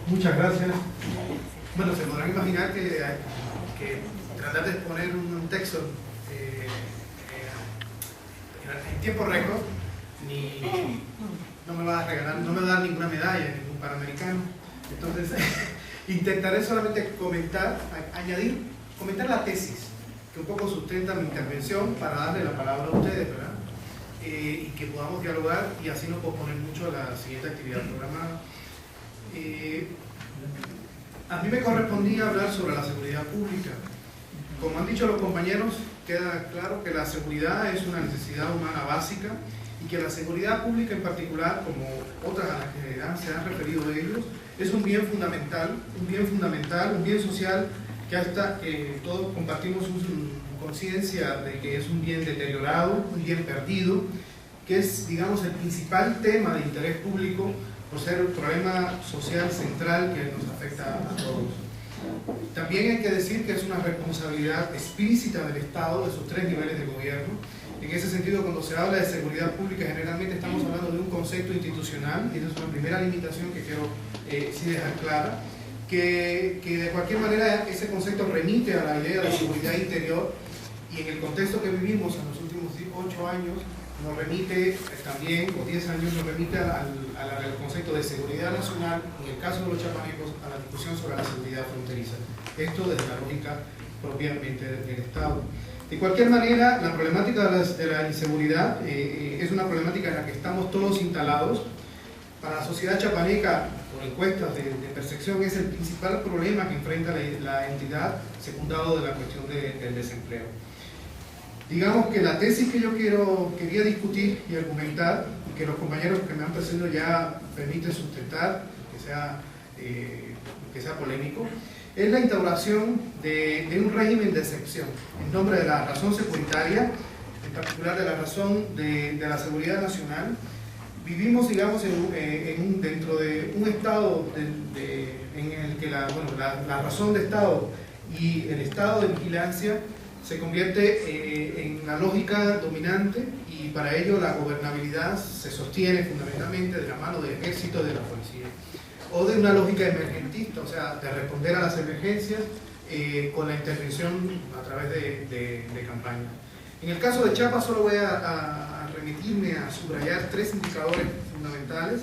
Muchas gracias. Bueno, se podrán imaginar que tratar de exponer un texto en tiempo récord no me va a regalar, no me va a dar ninguna medalla, ningún panamericano. Entonces, intentaré solamente comentar la tesis que un poco sustenta mi intervención para darle la palabra a ustedes, ¿verdad? Y que podamos dialogar y así no posponer mucho la siguiente actividad programada. A mí me correspondía hablar sobre la seguridad pública. Como han dicho los compañeros, queda claro que la seguridad es una necesidad humana básica y que la seguridad pública en particular, como otras a las que se han referido ellos, es un bien fundamental, un bien social que hasta todos compartimos conciencia de que es un bien deteriorado, un bien perdido, que es, digamos, el principal tema de interés público por ser el problema social central que nos afecta a todos. También hay que decir que es una responsabilidad explícita del Estado, de sus tres niveles de gobierno. En ese sentido, cuando se habla de seguridad pública, generalmente estamos hablando de un concepto institucional, y esa es una primera limitación que quiero sí dejar clara, que de cualquier manera ese concepto remite a la idea de seguridad interior, y en el contexto que vivimos en los últimos 8 años, nos remite también, o 10 años, nos remite al concepto de seguridad nacional, en el caso de los chapanecos, a la discusión sobre la seguridad fronteriza. Esto desde la lógica propiamente del Estado. De cualquier manera, la problemática de la inseguridad es una problemática en la que estamos todos instalados. Para la sociedad chapaneca, por encuestas de percepción, es el principal problema que enfrenta la entidad, secundado de la cuestión del desempleo. Digamos que la tesis que yo quería discutir y argumentar, y que los compañeros que me han precedido ya permiten sustentar, que sea polémico, es la instauración de un régimen de excepción en nombre de la razón securitaria, en particular de la razón de la seguridad nacional. Vivimos, digamos, dentro de un estado en el que la razón de Estado y el estado de vigilancia se convierte en la lógica dominante, y para ello la gobernabilidad se sostiene fundamentalmente de la mano del ejército y de la policía, o de una lógica emergentista, o sea, de responder a las emergencias con la intervención a través de campañas. En el caso de Chiapas solo voy a remitirme a subrayar 3 indicadores fundamentales.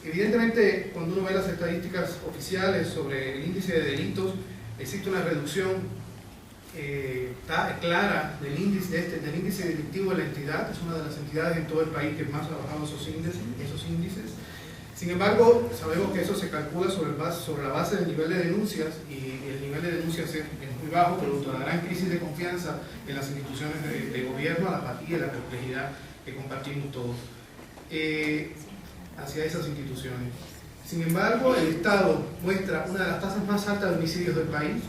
Evidentemente, cuando uno ve las estadísticas oficiales sobre el índice de delitos, existe una reducción clara del índice delictivo de la entidad. Es una de las entidades en todo el país que más ha bajado esos índices. Sin embargo, sabemos que eso se calcula sobre la base del nivel de denuncias, y el nivel de denuncias es muy bajo, producto de la gran crisis de confianza en las instituciones de gobierno, la apatía y la perplejidad que compartimos todos hacia esas instituciones. Sin embargo, el Estado muestra una de las tasas más altas de homicidios del país,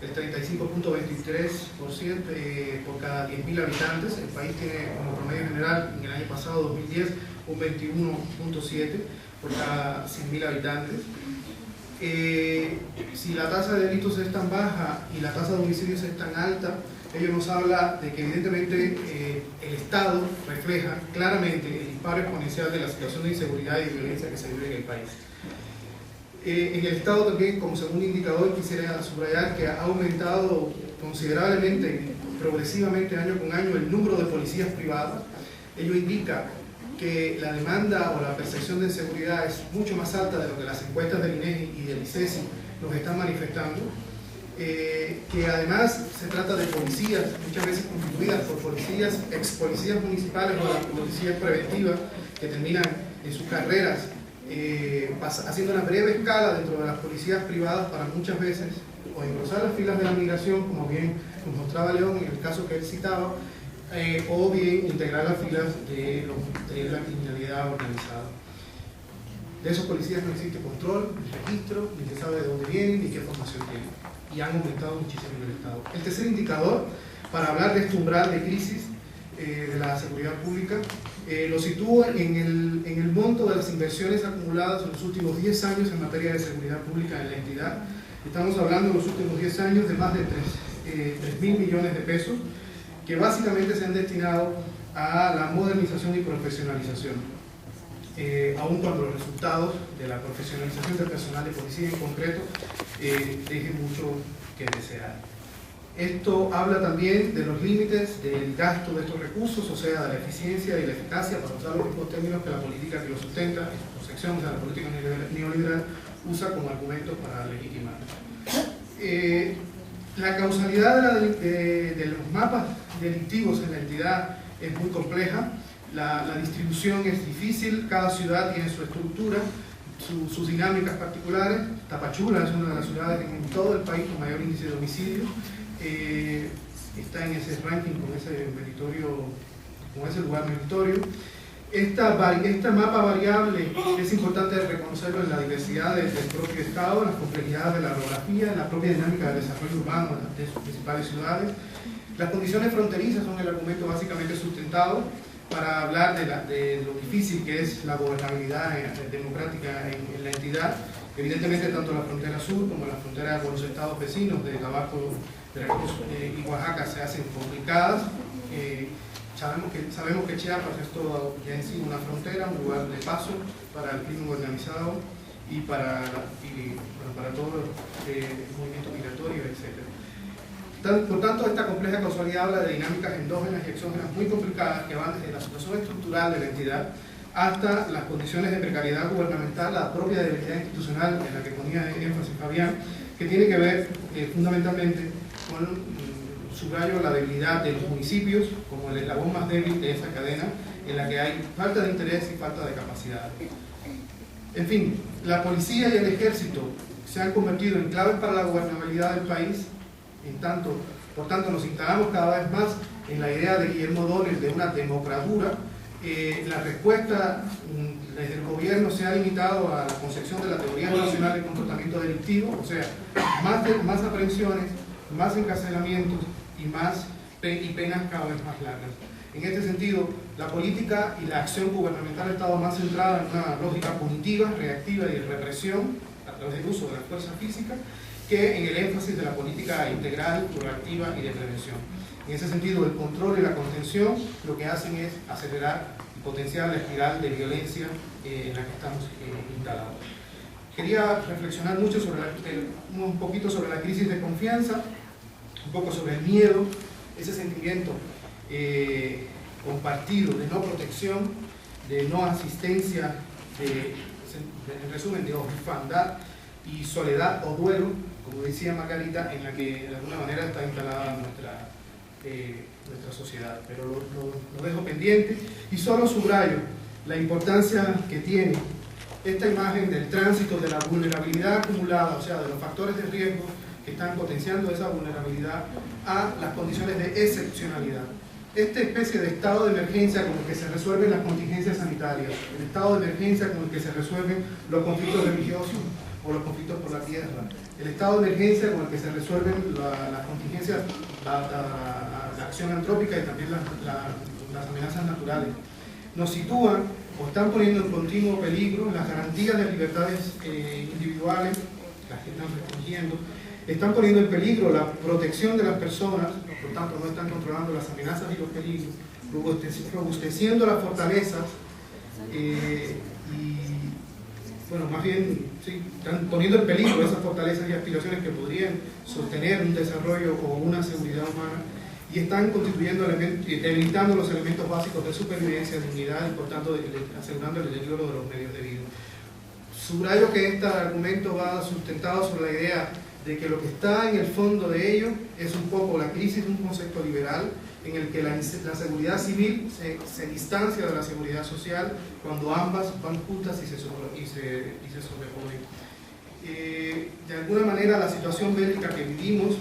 el 35.23% por cada 10.000 habitantes. El país tiene como promedio general en el año pasado, 2010, un 21.7 por cada 100.000 habitantes. Si la tasa de delitos es tan baja y la tasa de homicidios es tan alta, ello nos habla de que evidentemente el Estado refleja claramente el disparo exponencial de la situación de inseguridad y de violencia que se vive en el país. En el Estado también, como segundo indicador, quisiera subrayar que ha aumentado considerablemente, progresivamente año con año, el número de policías privadas. Ello indica que la demanda o la percepción de inseguridad es mucho más alta de lo que las encuestas del INEGI y del ICESI nos están manifestando. Que además se trata de policías, muchas veces constituidas por policías, ex policías municipales o las policías preventivas, que terminan en sus carreras haciendo una breve escala dentro de las policías privadas para muchas veces o engrosar las filas de la migración, como bien nos mostraba León en el caso que él citaba, o bien integrar las filas de la criminalidad organizada. De esos policías no existe control, ni registro, ni se sabe de dónde vienen, ni qué formación tienen, y han aumentado muchísimo en el Estado. El tercer indicador, para hablar de este umbral de crisis de la seguridad pública, lo sitúa en el monto de las inversiones acumuladas en los últimos 10 años en materia de seguridad pública en la entidad. Estamos hablando en los últimos 10 años de más de 3.000 millones de pesos, que básicamente se han destinado a la modernización y profesionalización. aun cuando los resultados de la profesionalización del personal de policía en concreto dejen mucho que desear. Esto habla también de los límites del gasto de estos recursos, o sea, de la eficiencia y la eficacia, para usar los mismos términos que la política que lo sustenta, en su concepción, o sea, la política neoliberal, usa como argumentos para legitimar. La causalidad de los mapas delictivos en la entidad es muy compleja, la distribución es difícil, cada ciudad tiene su estructura, sus dinámicas particulares. Tapachula es una de las ciudades en todo el país con mayor índice de homicidios, está en ese ranking con ese lugar meritorio. Este mapa variable es importante reconocerlo en la diversidad del propio estado, en las complejidades de la orografía, en la propia dinámica del desarrollo urbano de sus principales ciudades. Las condiciones fronterizas son el argumento básicamente sustentado para hablar de lo difícil que es la gobernabilidad democrática en la entidad. Evidentemente, tanto la frontera sur como la frontera con los estados vecinos de Tabaco, Veracruz y Oaxaca se hacen complicadas. Sabemos que Chiapas es todo ya en sí una frontera, un lugar de paso para el crimen organizado y para todo el movimiento migratorio, etc. Por tanto, esta compleja causalidad habla de dinámicas endógenas y exógenas muy complicadas que van desde la situación estructural de la entidad hasta las condiciones de precariedad gubernamental, la propia debilidad institucional en la que ponía énfasis Fabián, que tiene que ver fundamentalmente con subrayo la debilidad de los municipios como el eslabón más débil de esa cadena, en la que hay falta de interés y falta de capacidad. En fin, la policía y el ejército se han convertido en claves para la gobernabilidad del país. Por tanto, nos instalamos cada vez más en la idea de Guillermo Donner de una democratura. La respuesta desde el gobierno se ha limitado a la concepción de la teoría nacional de comportamiento delictivo, o sea, más aprehensiones, más encarcelamientos y penas cada vez más largas. En este sentido, la política y la acción gubernamental ha estado más centrada en una lógica punitiva, reactiva y de represión a través del uso de la fuerza física, que en el énfasis de la política integral, proactiva y de prevención. En ese sentido, el control y la contención lo que hacen es acelerar y potenciar la espiral de violencia en la que estamos instalados. Quería reflexionar mucho un poquito sobre la crisis de confianza, un poco sobre el miedo, ese sentimiento compartido de no protección, de no asistencia, en resumen, de orfandad y soledad o duelo, como decía Margarita, en la que de alguna manera está instalada nuestra sociedad. Pero lo dejo pendiente y solo subrayo la importancia que tiene esta imagen del tránsito de la vulnerabilidad acumulada, o sea, de los factores de riesgo que están potenciando esa vulnerabilidad, a las condiciones de excepcionalidad. Esta especie de estado de emergencia con el que se resuelven las contingencias sanitarias, el estado de emergencia con el que se resuelven los conflictos religiosos o los conflictos por la tierra, el estado de emergencia con el que se resuelven las contingencias, la acción antrópica y también las amenazas naturales, nos sitúan o están poniendo en continuo peligro las garantías de libertades individuales, las que están restringiendo, están poniendo en peligro la protección de las personas, por tanto no están controlando las amenazas y los peligros, robusteciendo las fortalezas bueno, más bien, sí, están poniendo en peligro esas fortalezas y aspiraciones que podrían sostener un desarrollo o una seguridad humana, y están constituyendo debilitando los elementos básicos de supervivencia, dignidad y por tanto asegurando el deterioro de los medios de vida. Subrayo que este argumento va sustentado sobre la idea de que lo que está en el fondo de ello es un poco la crisis de un concepto liberal en el que la seguridad civil se distancia de la seguridad social cuando ambas van juntas y se sobreponen. De alguna manera, la situación bélica que vivimos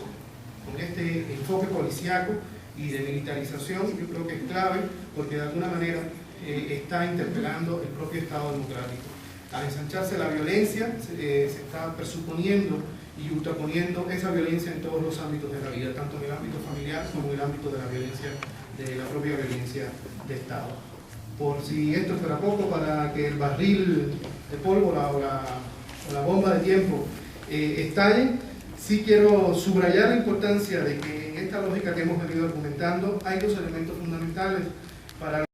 con este enfoque policíaco y de militarización, yo creo que es clave porque de alguna manera está interpelando el propio Estado democrático. Al ensancharse la violencia, se está presuponiendo y ultraponiendo esa violencia en todos los ámbitos de la vida, tanto en el ámbito familiar como en el ámbito de la violencia, de la propia violencia de Estado. Por si esto fuera poco, para que el barril de pólvora o la bomba de tiempo estallen, sí quiero subrayar la importancia de que en esta lógica que hemos venido argumentando hay dos elementos fundamentales para